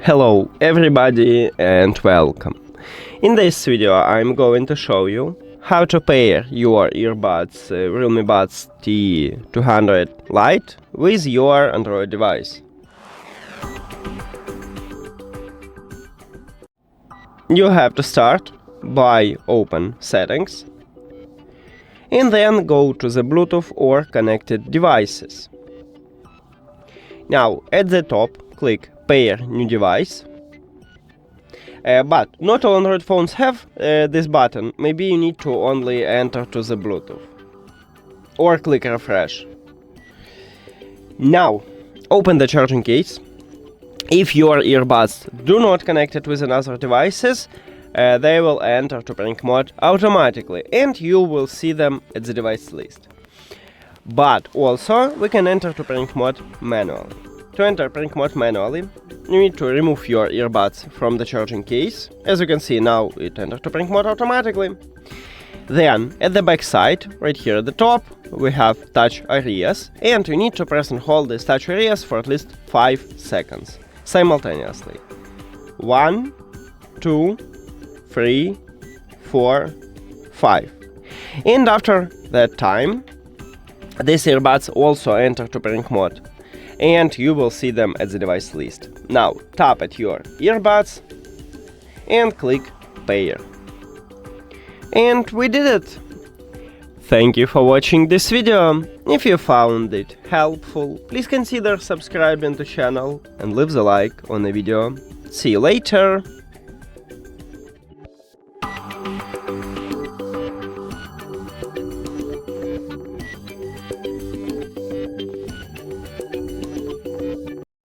Hello everybody and welcome. In this video I'm going to show you how to pair your earbuds REALME Buds T200 Lite with your Android device. You have to start by open Settings and then go to the Bluetooth or connected devices. Now at the top click Pair New Device. But not all Android phones have this button. Maybe you need to only enter to the Bluetooth. Or click Refresh. Now, open the charging case. If your earbuds do not connect it with another devices, they will enter to pairing mode automatically and you will see them at the device list. But also, we can enter to pairing mode manually. To enter pairing mode manually, you need to remove your earbuds from the charging case. As you can see, now it enters to pairing mode automatically. Then, at the back side, right here at the top, we have touch areas, and you need to press and hold these touch areas for at least 5 seconds, simultaneously. 1, 2, 3, 4, 5. And after that time, these earbuds also enter to pairing mode, and you will see them at the device list. Now tap at your earbuds and click Pair. And we did it! Thank you for watching this video. If you found it helpful, please consider subscribing to the channel and leave the like on the video. See you later!